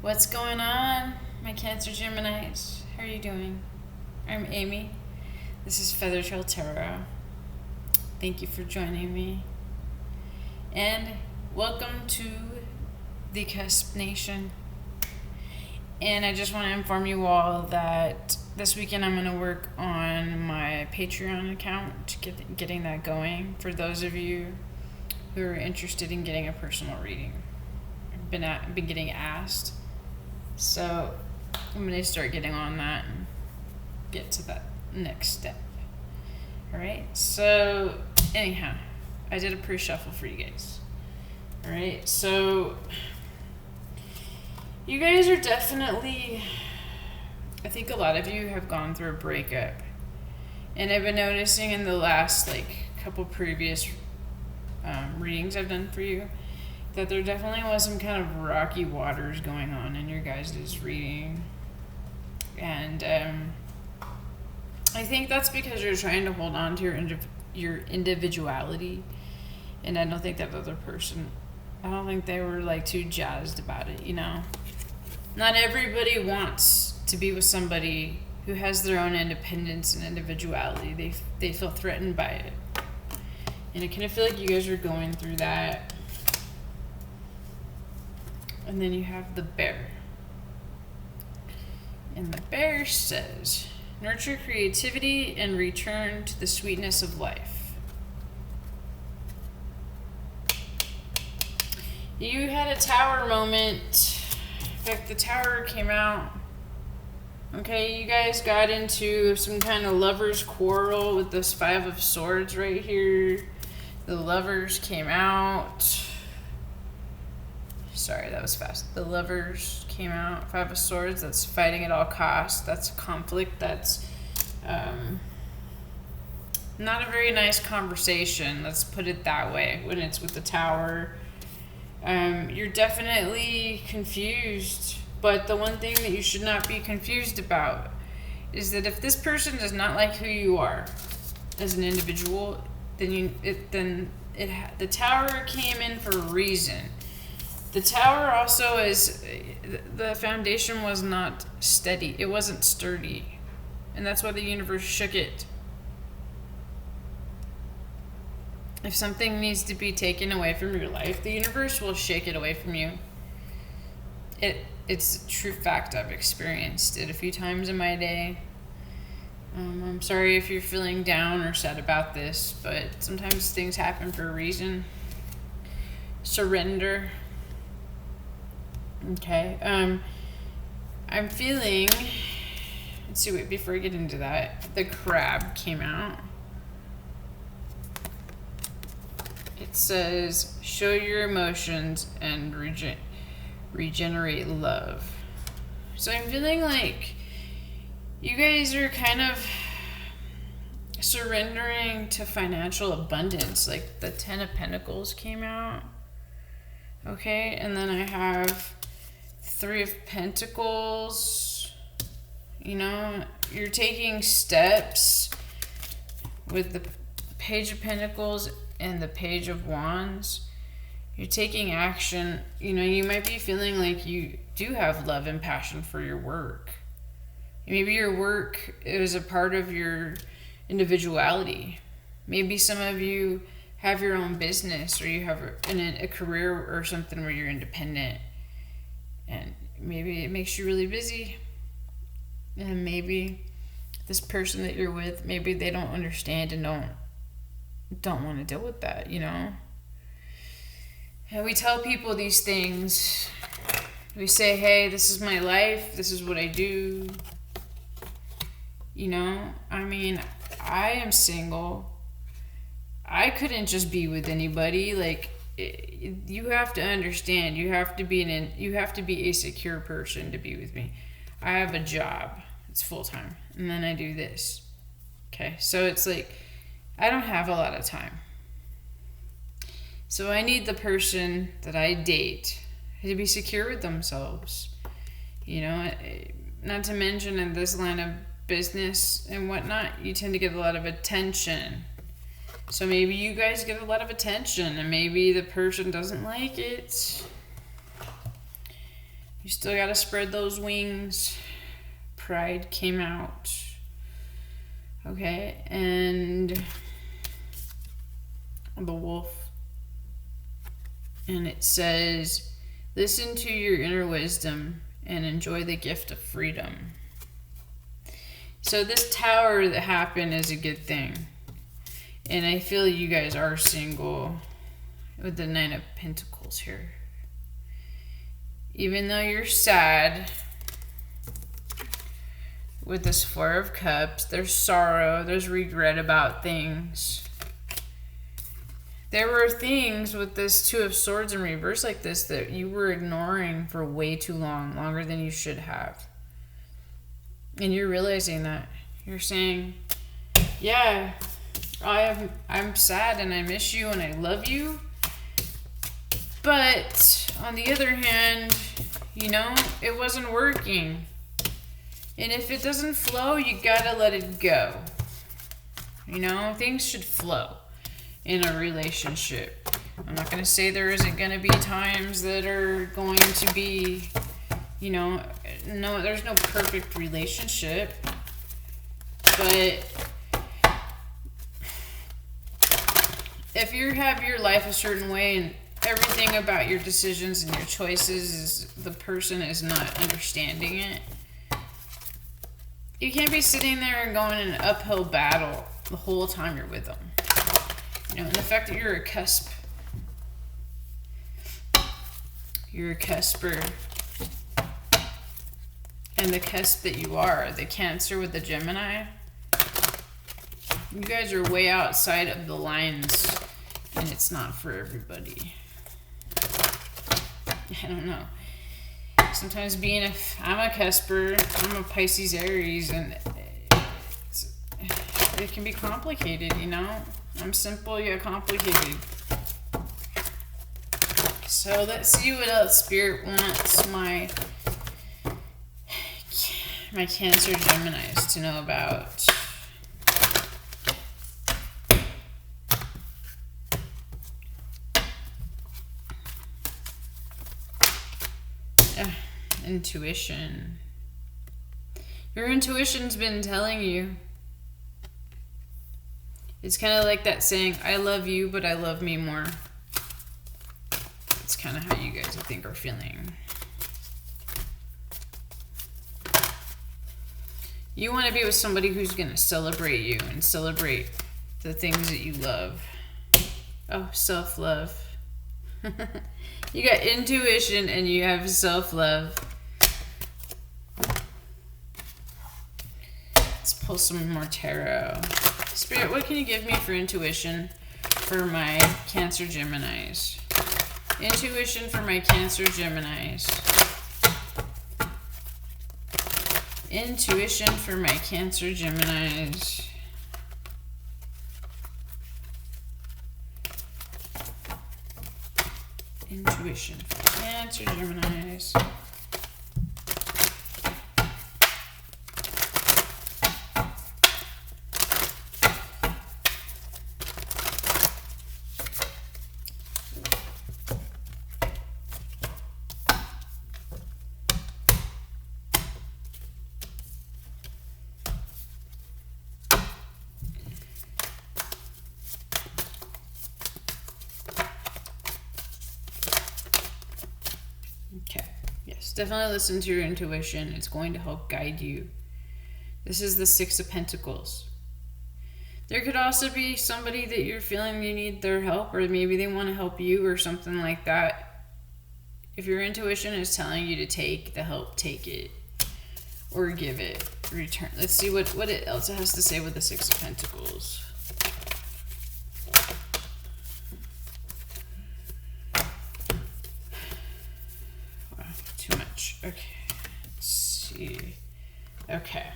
What's going on, my Cancer Geminis? How are you doing? I'm Amy. This is Feather Trail Tarot. Thank you for joining me. And welcome to the Cusp Nation. And I just want to inform you all that this weekend I'm going to work on my Patreon account, getting that going for those of you who are interested in getting a personal reading. I've been getting asked. So I'm going to start getting on that and get to that next step. Alright, so anyhow, I did a pre-shuffle for you guys. Alright, so you guys are definitely, I think a lot of you have gone through a breakup. And I've been noticing in the last couple previous readings I've done for you that there definitely was some kind of rocky waters going on in your guys' reading. And I think that's because you're trying to hold on to your individuality. And I don't think that other person, I don't think they were too jazzed about it, you know? Not everybody wants to be with somebody who has their own independence and individuality. They feel threatened by it. And I kind of feel like you guys are going through that. And then you have the bear. And the bear says, nurture creativity and return to the sweetness of life. You had a tower moment. In fact, the tower came out. Okay, you guys got into some kind of lover's quarrel with this Five of Swords right here. The lovers came out. Sorry, that was fast. The lovers came out. Five of Swords, that's fighting at all costs. That's conflict. That's not a very nice conversation. Let's put it that way. When it's with the tower, you're definitely confused. But the one thing that you should not be confused about is that if this person does not like who you are as an individual, then the tower came in for a reason. The tower also is, the foundation was not steady. It wasn't sturdy. And that's why the universe shook it. If something needs to be taken away from your life, the universe will shake it away from you. It's a true fact. I've experienced it a few times in my day. I'm sorry if you're feeling down or sad about this, but sometimes things happen for a reason. Surrender. Okay, I'm feeling, let's see, wait, before I get into that, the crab came out. It says, show your emotions and regenerate love. So I'm feeling like you guys are kind of surrendering to financial abundance. Like the Ten of Pentacles came out. Okay, and then I have Three of Pentacles. You know, you're taking steps with the Page of Pentacles and the Page of Wands. You're taking action. You know, you might be feeling like you do have love and passion for your work. Maybe your work is a part of your individuality. Maybe some of you have your own business, or you have a career or something where you're independent. And maybe it makes you really busy. And maybe this person that you're with, maybe they don't understand and don't want to deal with that, you know? And we tell people these things. We say, hey, this is my life. This is what I do. You know? I mean, I am single. I couldn't just be with anybody. You have to understand. You have to be a secure person to be with me. I have a job. It's full time, and then I do this. Okay, so it's like I don't have a lot of time. So I need the person that I date to be secure with themselves. You know, not to mention in this line of business and whatnot, you tend to get a lot of attention. So maybe you guys get a lot of attention and maybe the person doesn't like it. You still got to spread those wings. Pride came out. Okay, and the wolf. And it says, listen to your inner wisdom and enjoy the gift of freedom. So this tower that happened is a good thing. And I feel you guys are single with the Nine of Pentacles here. Even though you're sad with this Four of Cups, there's sorrow, there's regret about things. There were things with this Two of Swords in reverse like this that you were ignoring for way too long, longer than you should have. And you're realizing that. You're saying, yeah, I'm sad and I miss you and I love you. But on the other hand, you know, it wasn't working. And if it doesn't flow, you gotta let it go. You know, things should flow in a relationship. I'm not going to say there isn't going to be times that are going to be, you know, no, there's no perfect relationship. But if you have your life a certain way and everything about your decisions and your choices is the person is not understanding it, you can't be sitting there and going in an uphill battle the whole time you're with them. You know, and the fact that you're a cusp, you're a cusper, and the cusp that you are, the Cancer with the Gemini, you guys are way outside of the lines, and it's not for everybody. I don't know. Sometimes I'm a cusper, I'm a Pisces Aries, and it can be complicated, you know? I'm simple yet complicated. So let's see what else Spirit wants my Cancer Geminis to know about. Intuition. Your intuition's been telling you. It's kind of like that saying, I love you, but I love me more. That's kind of how you guys, I think, are feeling. You want to be with somebody who's going to celebrate you and celebrate the things that you love. Oh, self-love. You got intuition and you have self-love. Let's pull some more tarot. Spirit, what can you give me for intuition for my Cancer Geminis? Intuition for my Cancer Geminis. Intuition for my Cancer Geminis. Intuition for Cancer Geminis. Okay, yes, definitely listen to your intuition. It's going to help guide you. This is the Six of Pentacles. There could also be somebody that you're feeling you need their help, or maybe they want to help you or something like that. If your intuition is telling you to take the help, take it. Or give it. Return. Let's see what else it has to say with the Six of Pentacles. Okay, let's see. Okay.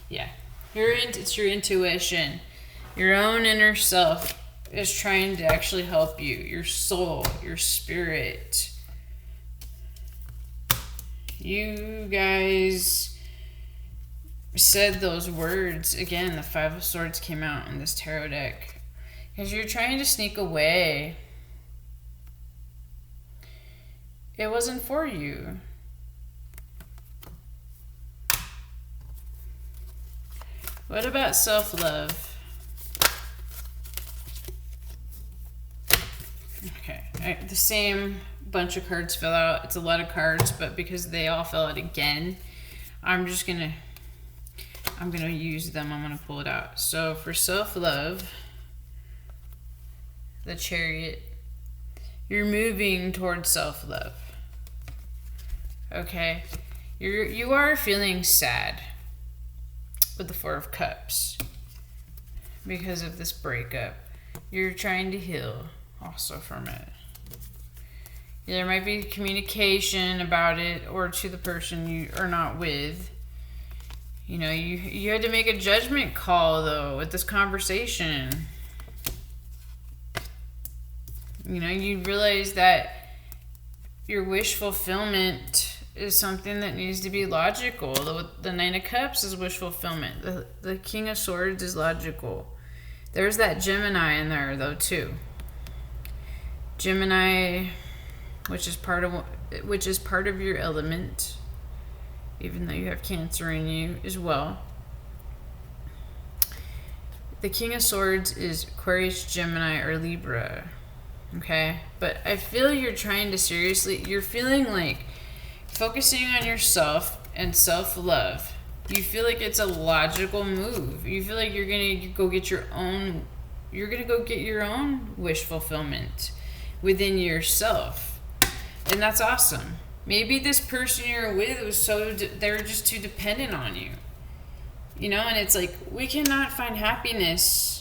Yeah. It's your intuition. Your own inner self is trying to actually help you. Your soul, your spirit. You guys said those words. Again, the Five of Swords came out in this tarot deck. Because you're trying to sneak away. It wasn't for you. What about self-love? Okay, the same bunch of cards fell out. It's a lot of cards, but because they all fell out again, I'm gonna use them. I'm gonna pull it out. So for self-love, the Chariot, you're moving towards self-love. Okay, you are feeling sad with the Four of Cups because of this breakup. You're trying to heal also from it. There might be communication about it, or to the person you are not with. You know, you had to make a judgment call though with this conversation. You know, you realize that your wish fulfillment is something that needs to be logical. The Nine of Cups is wish fulfillment. The King of Swords is logical. There's that Gemini in there though too. Gemini, which is part of your element, even though you have Cancer in you as well. The King of Swords is Aquarius, Gemini, or Libra. Okay, but I feel you're trying to you're feeling like focusing on yourself and self-love. You feel like it's a logical move. You feel like you're gonna go get your own wish fulfillment within yourself. And that's awesome. Maybe this person you're with was they were just too dependent on you. You know, and it's like, we cannot find happiness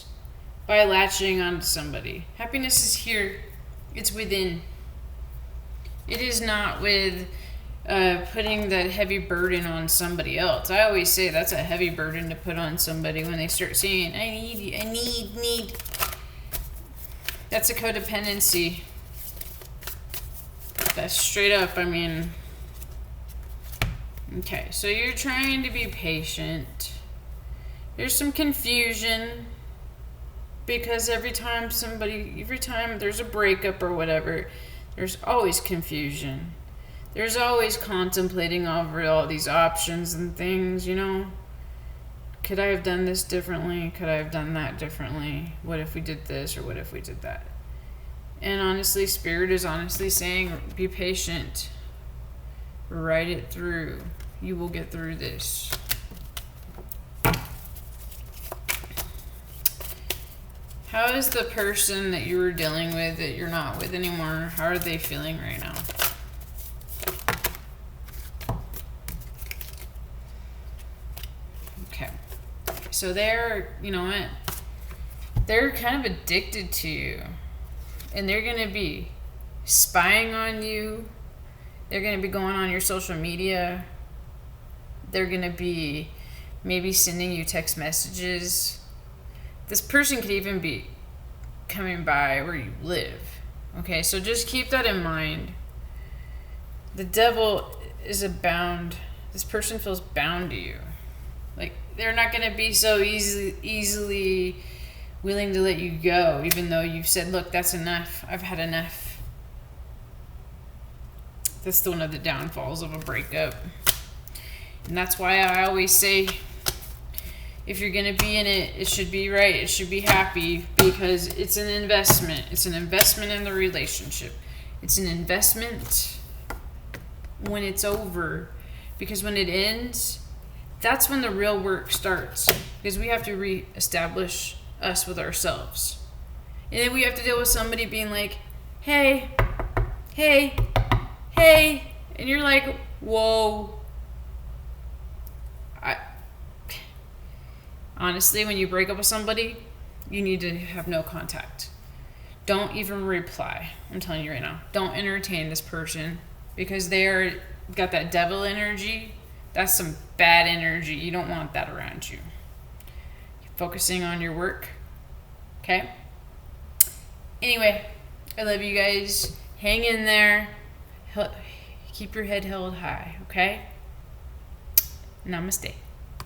by latching onto somebody. Happiness is here. It's within. It is not with putting that heavy burden on somebody else. I always say that's a heavy burden to put on somebody when they start saying, I need. That's a codependency. That's straight up, I mean. Okay, so you're trying to be patient. There's some confusion because every time there's a breakup or whatever, there's always confusion. There's always contemplating over all these options and things, you know. Could I have done this differently? Could I have done that differently? What if we did this, or what if we did that? And honestly, Spirit is honestly saying, be patient. Ride it through. You will get through this. How is the person that you were dealing with that you're not with anymore, how are they feeling right now? Okay. So they're, you know what? They're kind of addicted to you. And they're going to be spying on you. They're going to be going on your social media. They're going to be maybe sending you text messages. This person could even be coming by where you live. Okay, so just keep that in mind. The devil is this person feels bound to you. Like, they're not going to be so easily willing to let you go, even though you've said, look, that's enough. I've had enough. That's one of the downfalls of a breakup. And that's why I always say, if you're going to be in it, it should be right. It should be happy, because it's an investment. It's an investment in the relationship. It's an investment when it's over, because when it ends, that's when the real work starts, because we have to reestablish us with ourselves. And then we have to deal with somebody being like, hey, and you're like, whoa. Honestly, when you break up with somebody, you need to have no contact. Don't even reply. I'm telling you right now. Don't entertain this person, because they got that devil energy. That's some bad energy. You don't want that around you. Focusing on your work. Okay? Anyway, I love you guys. Hang in there. Keep your head held high. Okay? Namaste.